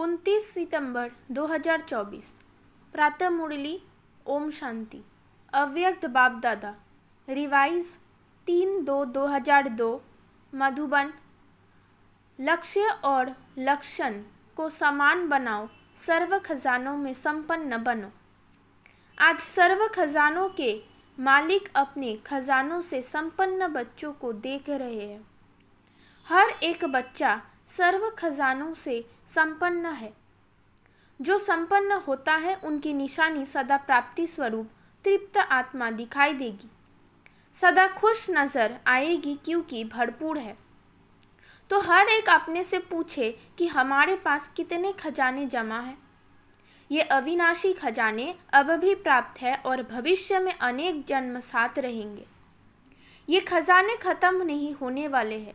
29 सितंबर 2024 प्रातः मुरली। ओम शांति। अव्यक्त बाप दादा। रिवाइज 3/2/2002 मधुबन। लक्ष्य और लक्षण को समान बनाओ, सर्व खजानों में संपन्न बनो। आज सर्व खजानों के मालिक अपने खजानों से संपन्न बच्चों को देख रहे हैं। हर एक बच्चा सर्व खजानों से संपन्न है। जो संपन्न होता है उनकी निशानी सदा प्राप्ति स्वरूप तृप्त आत्मा दिखाई देगी, सदा खुश नजर आएगी क्योंकि भरपूर है। तो हर एक अपने से पूछे कि हमारे पास कितने खजाने जमा हैं। ये अविनाशी खजाने अब भी प्राप्त है और भविष्य में अनेक जन्म साथ रहेंगे। ये खजाने खत्म नहीं होने वाले हैं।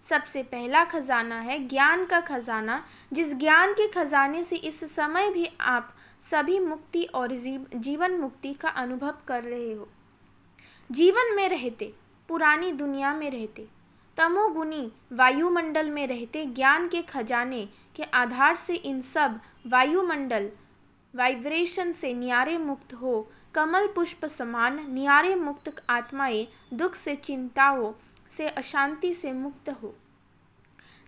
सबसे पहला खजाना है ज्ञान का खजाना, जिस ज्ञान के खजाने से इस समय भी आप सभी मुक्ति और जीवन मुक्ति का अनुभव कर रहे हो। जीवन में रहते, पुरानी दुनिया में रहते, तमोगुनी वायुमंडल में रहते, ज्ञान के खजाने के आधार से इन सब वायुमंडल वाइब्रेशन से न्यारे मुक्त हो, कमल पुष्प समान न्यारे मुक्त आत्माएं दुख से, चिंताओं से, अशांति से मुक्त हो।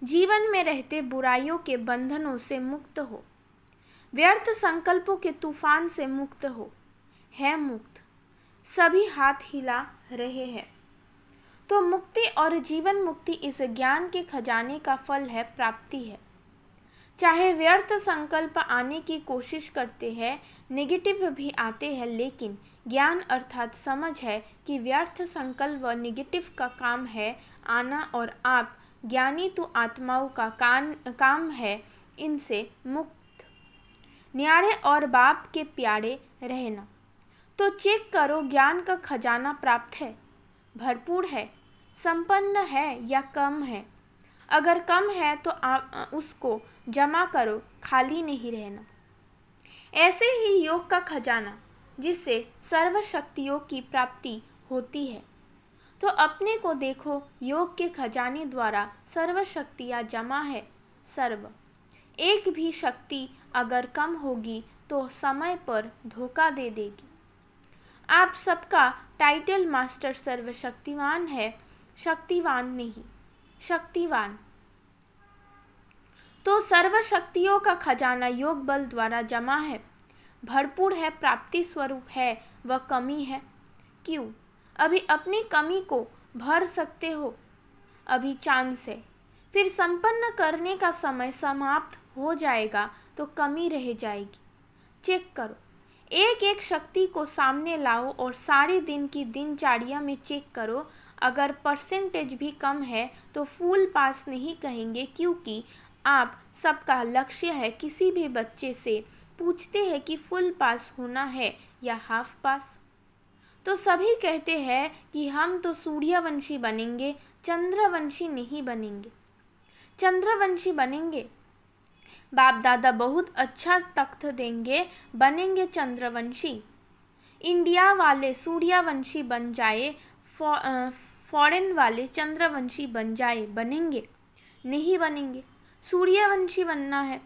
जीवन में रहते बुराइयों के बंधनों से मुक्त हो, व्यर्थ संकल्पों के तूफान से मुक्त हो, है मुक्त। सभी हाथ हिला रहे हैं। तो मुक्ति और जीवन मुक्ति इस ज्ञान के खजाने का फल है, प्राप्ति है। चाहे व्यर्थ संकल्प आने की कोशिश करते हैं, नेगेटिव भी आते हैं, लेकिन ज्ञान अर्थात समझ है कि व्यर्थ संकल्प व नेगेटिव का काम है आना, और आप ज्ञानी तो आत्माओं का काम है इनसे मुक्त, न्यारे और बाप के प्यारे रहना। तो चेक करो ज्ञान का खजाना प्राप्त है, भरपूर है, संपन्न है या कम है। अगर कम है तो आप उसको जमा करो, खाली नहीं रहना। ऐसे ही योग का खजाना, जिससे सर्व शक्तियों की प्राप्ति होती है। तो अपने को देखो, योग के खजाने द्वारा सर्व शक्तियाँ जमा है। सर्व एक भी शक्ति अगर कम होगी तो समय पर धोखा दे देगी। आप सबका टाइटल मास्टर सर्वशक्तिवान है, शक्तिवान नहीं, शक्तिवान। तो सर्व शक्तियों का खजाना योग बल द्वारा जमा है, भरपूर है, प्राप्ति स्वरूप है, वह कमी है। क्यों? अभी अपनी कमी को भर सकते हो, अभी चांस है। फिर संपन्न करने का समय समाप्त हो जाएगा तो कमी रह जाएगी। चेक करो, एक एक शक्ति को सामने लाओ और सारे दिन की दिनचर्या में चेक करो। अगर परसेंटेज भी कम है तो फुल पास नहीं कहेंगे, क्योंकि आप सबका लक्ष्य है। किसी भी बच्चे से पूछते हैं कि फुल पास होना है या हाफ पास, तो सभी कहते हैं कि हम तो सूर्यवंशी बनेंगे, चंद्रवंशी नहीं बनेंगे। चंद्रवंशी बनेंगे, बाप दादा बहुत अच्छा तख्त देंगे, बनेंगे चंद्रवंशी। इंडिया वाले सूर्यवंशी बन जाए, फॉरेन वाले चंद्रवंशी बन जाए, बनेंगे? नहीं बनेंगे। सूर्यवंशी बनना है,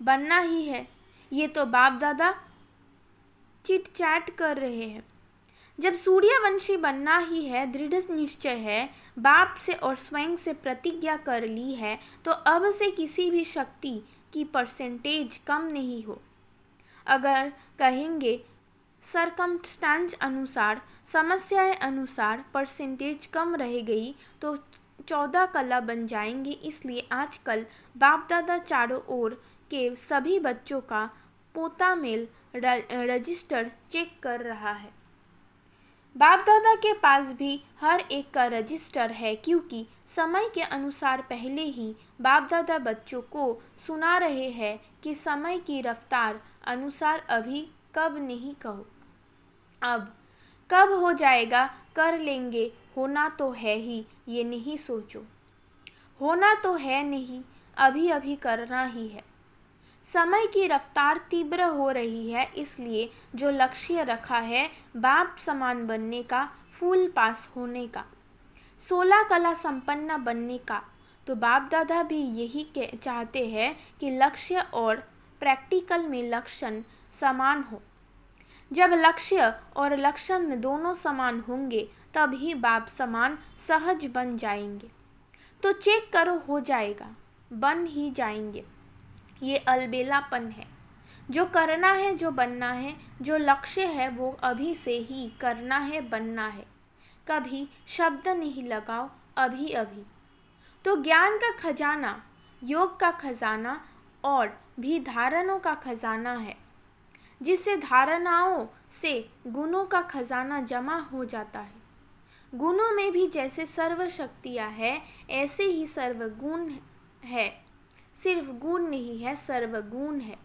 बनना ही है। ये तो बाप दादा चिट चैट कर रहे हैं। जब सूर्यवंशी बनना ही है, दृढ़ निश्चय है, बाप से और स्वयं से प्रतिज्ञा कर ली है, तो अब से किसी भी शक्ति की परसेंटेज कम नहीं हो। अगर कहेंगे सरकमस्टांस अनुसार, समस्याएं अनुसार परसेंटेज कम रह गई तो 14 कला बन जाएंगे। इसलिए आजकल बाप दादा चारों ओर के सभी बच्चों का पोता मेल रजिस्टर चेक कर रहा है। बाप दादा के पास भी हर एक का रजिस्टर है, क्योंकि समय के अनुसार पहले ही बाप दादा बच्चों को सुना रहे हैं कि समय की रफ्तार अनुसार अभी कब नहीं कहो, अब कब हो जाएगा कर लेंगे। होना तो है ही, ये नहीं सोचो। होना तो है नहीं, अभी अभी करना ही है। समय की रफ्तार तीव्र हो रही है, इसलिए जो लक्ष्य रखा है बाप समान बनने का, फुल पास होने का, 16 कला संपन्न बनने का, तो बाप दादा भी यही चाहते हैं कि लक्ष्य और प्रैक्टिकल में लक्षण समान हो। जब लक्ष्य और लक्षण दोनों समान होंगे तब ही बाप समान सहज बन जाएंगे। तो चेक करो, हो जाएगा, बन ही जाएंगे। ये अलबेलापन है। जो करना है, जो बनना है, जो लक्ष्य है वो अभी से ही करना है, बनना है। कभी शब्द नहीं लगाओ, अभी अभी। तो ज्ञान का खजाना, योग का खजाना और भी धारणों का खजाना है, जिससे धारणाओं से गुणों का खजाना जमा हो जाता है। गुणों में भी जैसे सर्व शक्तियाँ है ऐसे ही सर्वगुण है। सिर्फ गुण नहीं है, सर्वगुण है।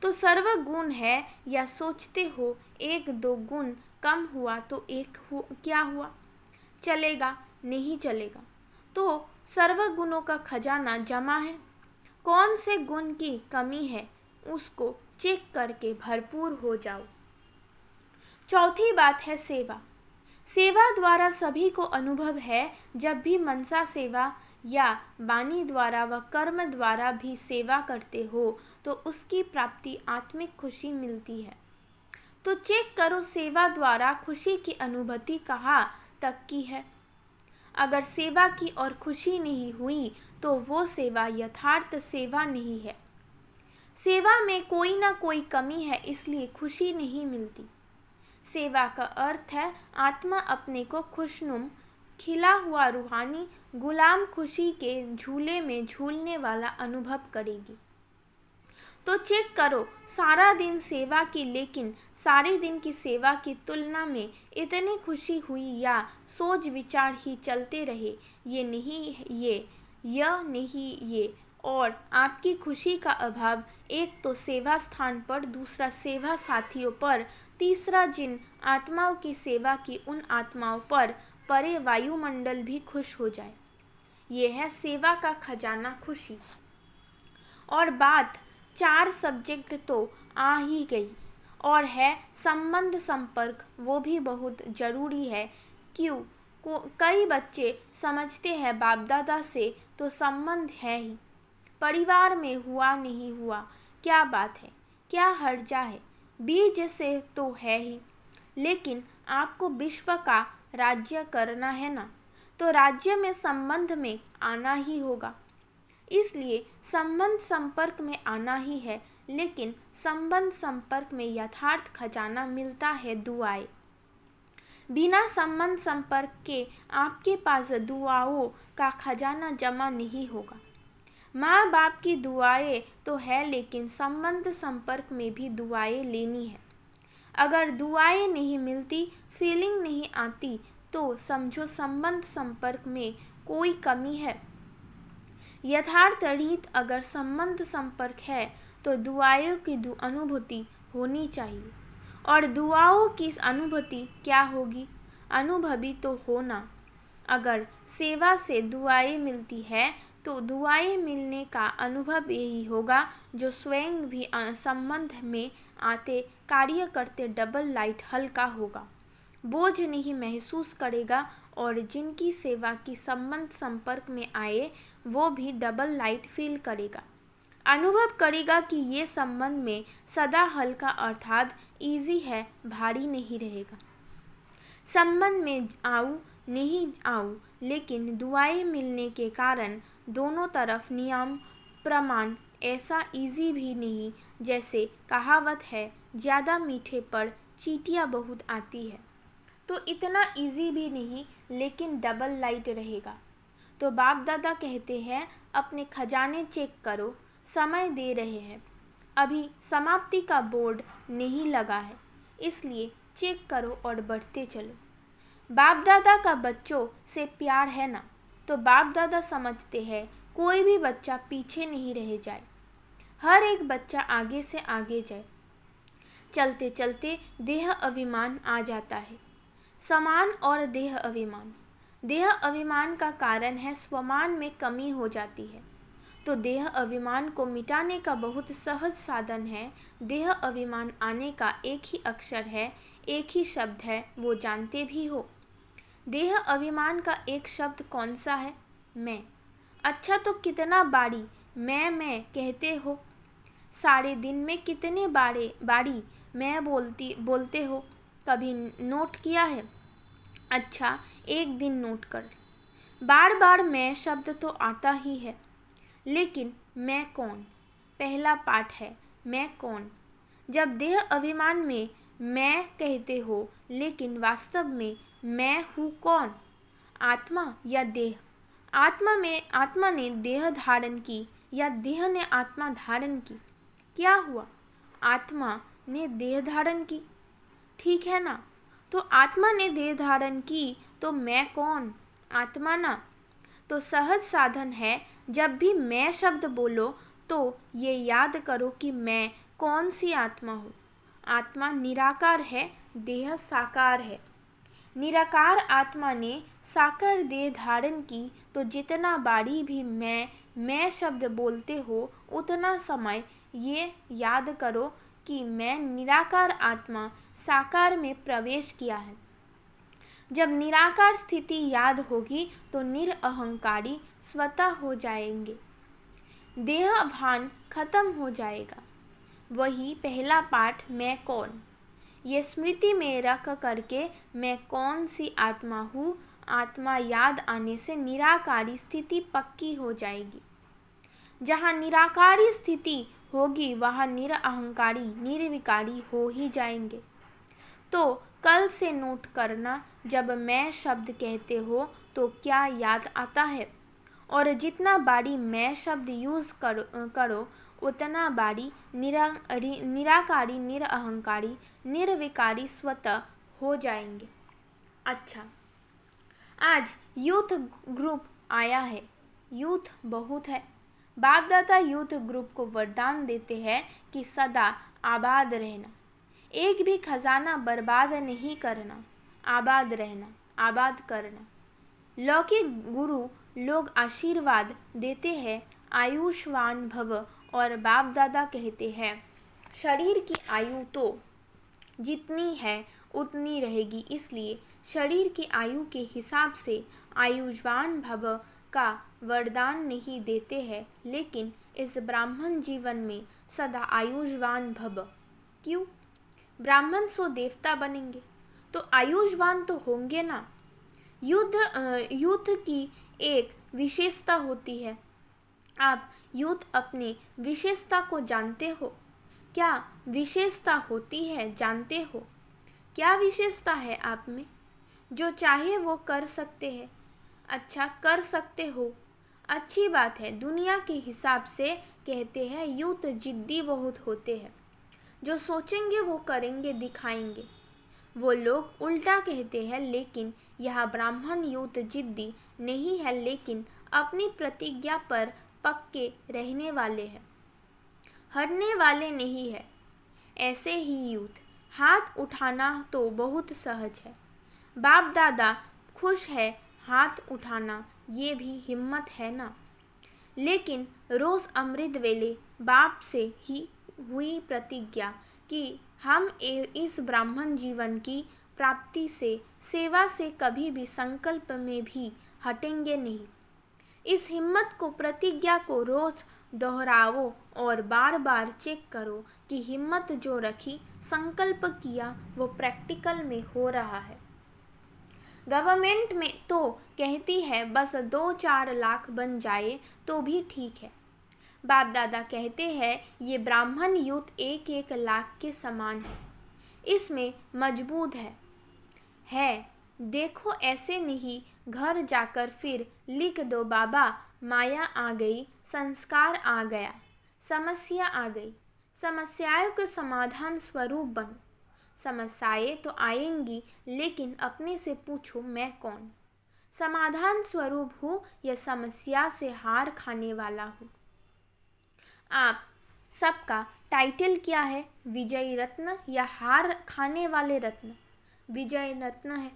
तो सर्वगुण है या सोचते हो एक दो गुण कम हुआ तो क्या हुआ? चलेगा? नहीं चलेगा। तो सर्वगुणों का खजाना जमा है। कौन से गुण की कमी है उसको चेक करके भरपूर हो जाओ। चौथी बात है सेवा। सेवा द्वारा सभी को अनुभव है। जब भी मनसा सेवा या वाणी द्वारा व कर्म द्वारा भी सेवा करते हो तो उसकी प्राप्ति आत्मिक खुशी मिलती है। तो चेक करो, सेवा द्वारा खुशी की अनुभूति कहाँ तक की है। अगर सेवा की और खुशी नहीं हुई तो वो सेवा यथार्थ सेवा नहीं है। सेवा में कोई ना कोई कमी है, इसलिए खुशी नहीं मिलती। सेवा का अर्थ है आत्मा अपने को खुशनुम, खिला हुआ रूहानी गुलाम खुशी के झूले में झूलने वाला अनुभव करेगी। तो चेक करो, सारा दिन सेवा की, लेकिन सारे दिन की सेवा की तुलना में इतनी खुशी हुई या सोच विचार ही चलते रहे, ये नहीं ये और आपकी खुशी का अभाव, एक तो सेवा स्थान पर, दूसरा सेवा साथियों पर, तीसरा जिन आत्माओं की सेवा की उन आत्माओं पर परे वायुमंडल भी खुश हो जाए। ये है सेवा का खजाना, खुशी। और बात 4 सब्जेक्ट तो आ ही गई और है संबंध संपर्क, वो भी बहुत ज़रूरी है। क्यों? कई बच्चे समझते हैं बाप दादा से तो संबंध है ही, परिवार में हुआ नहीं हुआ क्या बात है, क्या हर्जा है, बीज से तो है ही। लेकिन आपको विश्व का राज्य करना है ना, तो राज्य में संबंध में आना ही होगा। इसलिए संबंध संपर्क में आना ही है, लेकिन संबंध संपर्क में यथार्थ खजाना मिलता है दुआएं। बिना संबंध संपर्क के आपके पास दुआओं का खजाना जमा नहीं होगा। माँ बाप की दुआएं तो है, लेकिन संबंध संपर्क में भी दुआएं लेनी है। अगर दुआएं नहीं मिलती, फीलिंग नहीं आती, तो समझो संबंध संपर्क में कोई कमी है। यथार्थ रीत अगर संबंध संपर्क है तो दुआओं की अनुभूति होनी चाहिए। और दुआओं की अनुभूति क्या होगी? अनुभवी तो होना। अगर सेवा से दुआएं मिलती है तो दुआएं मिलने का अनुभव यही होगा जो स्वयं भी संबंध में आते कार्य करते डबल लाइट हल्का होगा, बोझ नहीं महसूस करेगा। और जिनकी सेवा की संबंध संपर्क में आए वो भी डबल लाइट फील करेगा, अनुभव करेगा कि ये संबंध में सदा हल्का अर्थात इजी है, भारी नहीं रहेगा। संबंध में आऊँ नहीं आऊँ, लेकिन दुआएं मिलने के कारण दोनों तरफ नियम प्रमाण ऐसा इजी भी नहीं। जैसे कहावत है, ज़्यादा मीठे पर चींटियाँ बहुत आती है, तो इतना इजी भी नहीं, लेकिन डबल लाइट रहेगा। तो बाप दादा कहते हैं अपने खजाने चेक करो, समय दे रहे हैं, अभी समाप्ति का बोर्ड नहीं लगा है, इसलिए चेक करो और बढ़ते चलो। बाप दादा का बच्चों से प्यार है ना, तो बाप दादा समझते हैं कोई भी बच्चा पीछे नहीं रह जाए, हर एक बच्चा आगे से आगे जाए। चलते चलते देह अभिमान आ जाता है। समान और देह अभिमान। देह अभिमान का कारण है स्वमान में कमी हो जाती है, तो देह अभिमान को मिटाने का बहुत सहज साधन है। देह अभिमान आने का एक ही अक्षर है, एक ही शब्द है, वो जानते भी हो। देह अभिमान का एक शब्द कौन सा है? मैं। अच्छा तो कितना बारी मैं कहते हो, सारे दिन में कितने बारी मैं बोलते हो, कभी नोट किया है? अच्छा एक दिन नोट कर। बार बार मैं शब्द तो आता ही है, लेकिन मैं कौन? पहला पाठ है मैं कौन। जब देह अभिमान में मैं कहते हो, लेकिन वास्तव में मैं हूँ कौन? आत्मा या देह? आत्मा ने देह धारण की या देह ने आत्मा धारण की? क्या हुआ? आत्मा ने देह धारण की, ठीक है ना? तो आत्मा ने देह धारण की तो मैं कौन? आत्मा ना। तो सहज साधन है, जब भी मैं शब्द बोलो तो ये याद करो कि मैं कौन सी आत्मा हूँ। आत्मा निराकार है, देह साकार है। निराकार आत्मा ने साकार देह धारण की, तो जितना बारी भी मैं शब्द बोलते हो, उतना समय ये याद करो कि मैं निराकार आत्मा साकार में प्रवेश किया है। जब निराकार स्थिति याद होगी तो निरअहंकारी स्वतः हो जाएंगे, देह भान खत्म हो जाएगा। वही पहला पाठ मैं कौन, ये स्मृति में रख करके मैं कौन सी आत्मा हूँ, आत्मा याद आने से निराकारी स्थिति पक्की हो जाएगी। जहाँ निराकारी स्थिति होगी वहाँ निरअहंकारी निर्विकारी हो ही जाएंगे। तो कल से नोट करना, जब मैं शब्द कहते हो तो क्या याद आता है, और जितना बारी मैं शब्द यूज़ करो उतना बारी निराकारी निरअहंकारी निर्विकारी स्वतः हो जाएंगे। अच्छा, आज यूथ ग्रुप आया है। यूथ बहुत है। बाप दादा यूथ ग्रुप को वरदान देते हैं कि सदा आबाद रहना, एक भी खजाना बर्बाद नहीं करना, आबाद रहना, आबाद करना। लौकिक गुरु लोग आशीर्वाद देते हैं आयुष्मान भव, और बाप दादा कहते हैं शरीर की आयु तो जितनी है उतनी रहेगी, इसलिए शरीर की आयु के हिसाब से आयुष्मान भव का वरदान नहीं देते हैं, लेकिन इस ब्राह्मण जीवन में सदा आयुष्मान भव। क्यों? ब्राह्मण सो देवता बनेंगे तो आयुष्मान तो होंगे ना। युद्ध की एक विशेषता होती है। आप यूथ अपनी विशेषता को जानते हो? क्या विशेषता होती है जानते हो? क्या विशेषता है आप में? जो चाहे वो कर सकते हैं। अच्छा, कर सकते हो, अच्छी बात है। दुनिया के हिसाब से कहते हैं यूथ जिद्दी बहुत होते हैं, जो सोचेंगे वो करेंगे दिखाएंगे। वो लोग उल्टा कहते हैं, लेकिन यह ब्राह्मण यूथ जिद्दी नहीं है, लेकिन अपनी प्रतिज्ञा पर पक्के रहने वाले हैं, हटने वाले नहीं है। ऐसे ही यूथ हाथ उठाना तो बहुत सहज है। बाप दादा खुश है हाथ उठाना, ये भी हिम्मत है ना। लेकिन रोज़ अमृत वेले बाप से ही हुई प्रतिज्ञा कि हम इस ब्राह्मण जीवन की प्राप्ति से, सेवा से कभी भी संकल्प में भी हटेंगे नहीं। इस हिम्मत को, प्रतिज्ञा को रोज़ दोहराओ और बार बार चेक करो कि हिम्मत जो रखी, संकल्प किया, वो प्रैक्टिकल में हो रहा है। गवर्नमेंट में तो कहती है बस 2-4 लाख बन जाए तो भी ठीक है। बाप दादा कहते हैं ये ब्राह्मण यूथ 1-1 लाख के समान है, इसमें मजबूत है। देखो ऐसे नहीं घर जाकर फिर लिख दो बाबा माया आ गई, संस्कार आ गया, समस्या आ गई। समस्याओं के समाधान स्वरूप बनो। समस्याएं तो आएंगी, लेकिन अपने से पूछो मैं कौन? समाधान स्वरूप हूँ या समस्या से हार खाने वाला हूँ? आप सबका टाइटल क्या है? विजय रत्न या हार खाने वाले रत्न? विजय रत्न है।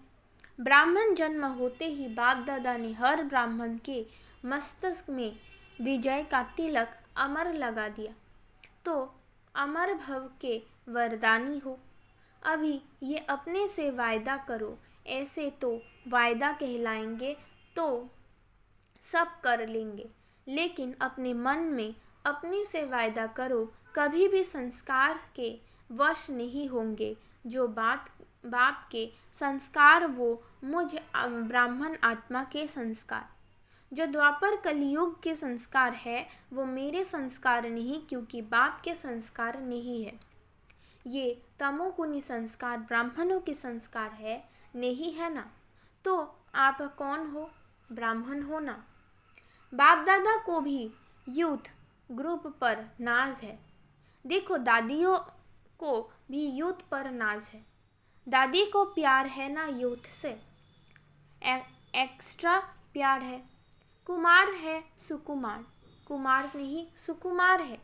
ब्राह्मण जन्म होते ही बाप दादा ने हर ब्राह्मण के मस्तक में विजय का तिलक अमर लगा दिया, तो अमर भव के वरदानी हो। अभी ये अपने से वायदा करो, ऐसे तो वायदा कहलाएंगे, तो सब कर लेंगे, लेकिन अपने मन में अपने से वायदा करो कभी भी संस्कार के वश नहीं होंगे। जो बाप के संस्कार वो मुझ ब्राह्मण आत्मा के संस्कार, जो द्वापर कलियुग के संस्कार है वो मेरे संस्कार नहीं, क्योंकि बाप के संस्कार नहीं है। ये तमोगुणी संस्कार ब्राह्मणों के संस्कार है, नहीं है ना? तो आप कौन हो? ब्राह्मण हो ना। बाप दादा को भी यूथ ग्रुप पर नाज है। देखो, दादियों को भी यूथ पर नाज है। दादी को प्यार है ना यूथ से, एक्स्ट्रा प्यार है। कुमार है सुकुमार, कुमार नहीं सुकुमार है।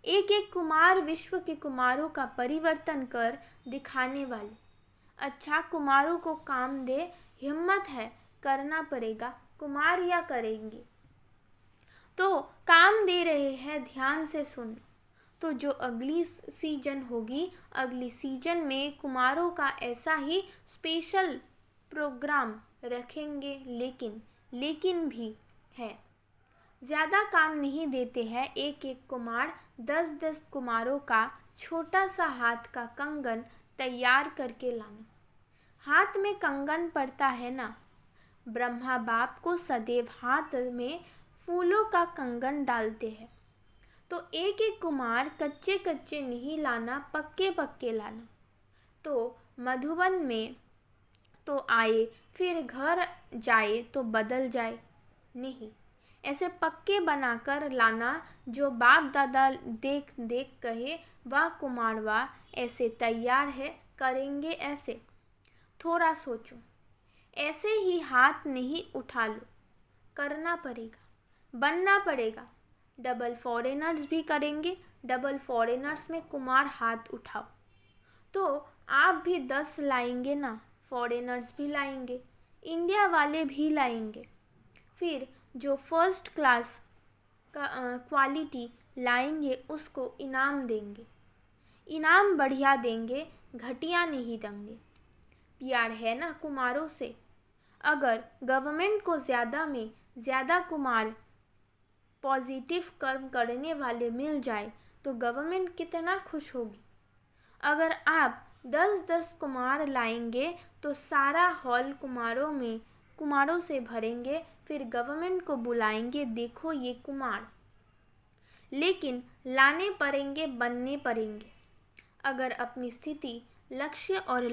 एक एक कुमार विश्व के कुमारों का परिवर्तन कर दिखाने वाले। अच्छा, कुमारों को काम दे, हिम्मत है, करना पड़ेगा। कुमार या करेंगे तो काम दे रहे हैं, ध्यान से सुन। तो जो अगली सीजन होगी, अगली सीजन में कुमारों का ऐसा ही स्पेशल प्रोग्राम रखेंगे। लेकिन भी है, ज़्यादा काम नहीं देते हैं। एक एक कुमार 10-10 कुमारों का छोटा सा हाथ का कंगन तैयार करके लाना। हाथ में कंगन पड़ता है ना, ब्रह्मा बाप को सदैव हाथ में फूलों का कंगन डालते हैं। तो एक एक कुमार कच्चे कच्चे नहीं लाना, पक्के पक्के लाना। तो मधुबन में तो आए, फिर घर जाए तो बदल जाए नहीं, ऐसे पक्के बनाकर लाना। जो बाप दादा देख देख कहे वाह कुमार वाह, ऐसे तैयार है, करेंगे ऐसे। थोड़ा सोचो, ऐसे ही हाथ नहीं उठा लो, करना पड़ेगा, बनना पड़ेगा। डबल फॉरेनर्स भी करेंगे, डबल फॉरेनर्स में कुमार हाथ उठाओ। तो आप भी 10 लाएंगे ना, फॉरेनर्स भी लाएंगे, इंडिया वाले भी लाएंगे। फिर जो फर्स्ट क्लास का क्वालिटी लाएंगे उसको इनाम देंगे, इनाम बढ़िया देंगे, घटिया नहीं देंगे। प्यार है ना कुमारों से। अगर गवर्नमेंट को ज़्यादा में ज़्यादा कुमार पॉजिटिव कर्म करने वाले मिल जाए तो गवर्नमेंट कितना खुश होगी। अगर आप 10-10 कुमार लाएंगे तो सारा हॉल कुमारों से भरेंगे। फिर गवर्नमेंट को बुलाएंगे, देखो ये कुमार। लेकिन लाने पड़ेंगे, बनने पड़ेंगे। अगर अपनी स्थिति, लक्ष्य और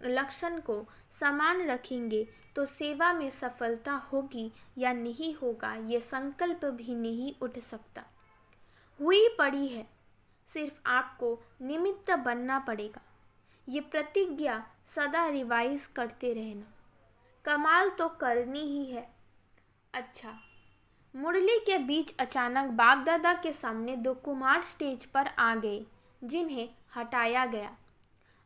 लक्षण को समान रखेंगे तो सेवा में सफलता होगी या नहीं होगा, ये संकल्प भी नहीं उठ सकता। हुई पड़ी है, सिर्फ आपको निमित्त बनना पड़ेगा। ये प्रतिज्ञा सदा रिवाइज करते रहना। कमाल तो करनी ही है। अच्छा, मुरली के बीच अचानक बाप दादा के सामने 2 कुमार स्टेज पर आ गए, जिन्हें हटाया गया।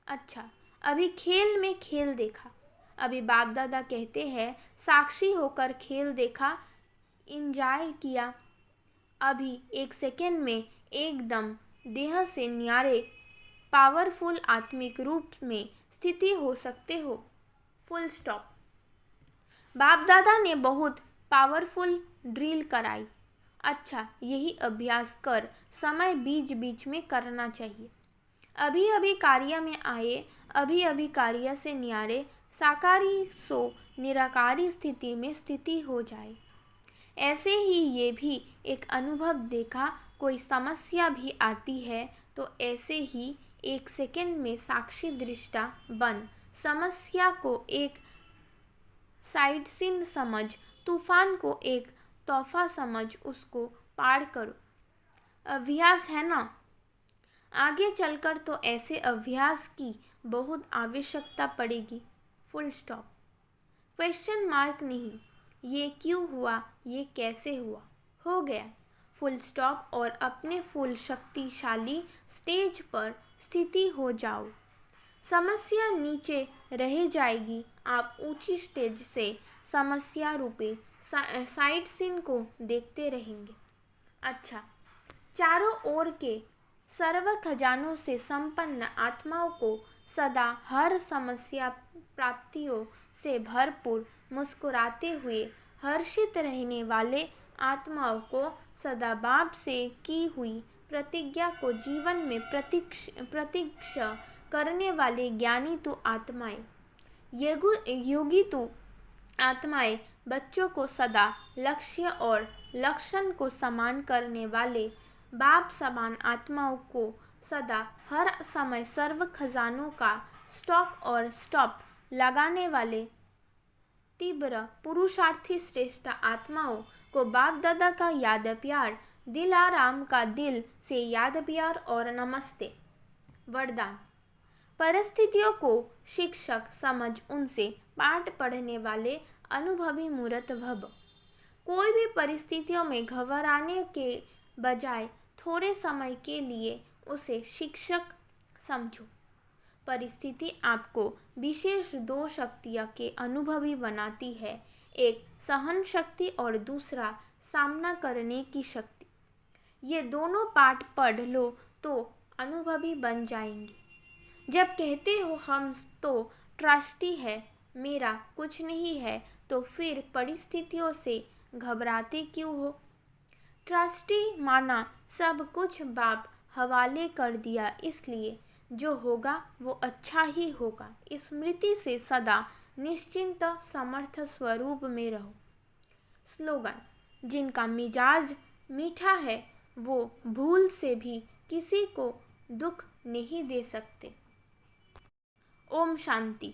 अच्छा, अभी खेल में खेल देखा। अभी बाप दादा कहते हैं साक्षी होकर खेल देखा, इंजॉय किया। अभी 1 सेकेंड में एकदम देह से न्यारे पावरफुल आत्मिक रूप में स्थिति हो सकते हो। Full stop. बाप दादा ने बहुत पावरफुल ड्रिल कराई। अच्छा, यही अभ्यास कर समय बीच बीच में करना चाहिए। अभी अभी कार्य में आए, अभी अभी कार्य से न्यारे साकारी सो निराकारी स्थिति में स्थिति हो जाए। ऐसे ही ये भी एक अनुभव देखा, कोई समस्या भी आती है तो ऐसे ही 1 सेकेंड में साक्षी दृष्टा बन समस्या को एक साइड सीन समझ, तूफान को एक तोहफा समझ, उसको पार करो। अभ्यास है ना। आगे चलकर तो ऐसे अभ्यास की बहुत आवश्यकता पड़ेगी। Full stop. क्वेश्चन मार्क नहीं, ये क्यों हुआ, ये कैसे हुआ, हो गया। Full stop. और अपने फुल शक्तिशाली स्टेज पर स्थिति हो जाओ। समस्या नीचे रह जाएगी, आप ऊंची स्टेज से समस्या रूपी साइड सीन को देखते रहेंगे। अच्छा, चारों ओर के सर्व खजानों से संपन्न आत्माओं को सदा हर समस्या प्राप्तियों से भरपूर मुस्कुराते हुए हर्षित रहने वाले आत्माओं को सदा बाप से की हुई प्रतिज्ञा को जीवन में प्रत्यक्ष करने वाले ज्ञानी तो आत्माएं, योगी तो आत्माएं बच्चों को सदा लक्ष्य और लक्षण को समान करने वाले बाप समान आत्माओं को सदा हर समय सर्व खजानों का स्टॉक और स्टॉप लगाने वाले तीव्र पुरुषार्थी श्रेष्ठ आत्माओं को बाप दादा का याद प्यार, दिल आराम का दिल से याद प्यार और नमस्ते। वरदान। परिस्थितियों को शिक्षक समझ उनसे पाठ पढ़ने वाले अनुभवी मूर्त भव। कोई भी परिस्थितियों में घबराने के बजाय थोड़े समय के लिए उसे शिक्षक समझो। परिस्थिति आपको विशेष दो शक्तियों के अनुभवी बनाती है, एक सहन शक्ति और दूसरा सामना करने की शक्ति। ये दोनों पाठ पढ़ लो तो अनुभवी बन जाएंगे। जब कहते हो हम तो ट्रस्टी है, मेरा कुछ नहीं है, तो फिर परिस्थितियों से घबराते क्यों हो? ट्रस्टी माना सब कुछ बाप हवाले कर दिया, इसलिए जो होगा वो अच्छा ही होगा। स्मृति से सदा निश्चिंत समर्थ स्वरूप में रहो। स्लोगन। जिनका मिजाज मीठा है वो भूल से भी किसी को दुख नहीं दे सकते। ओम शांति।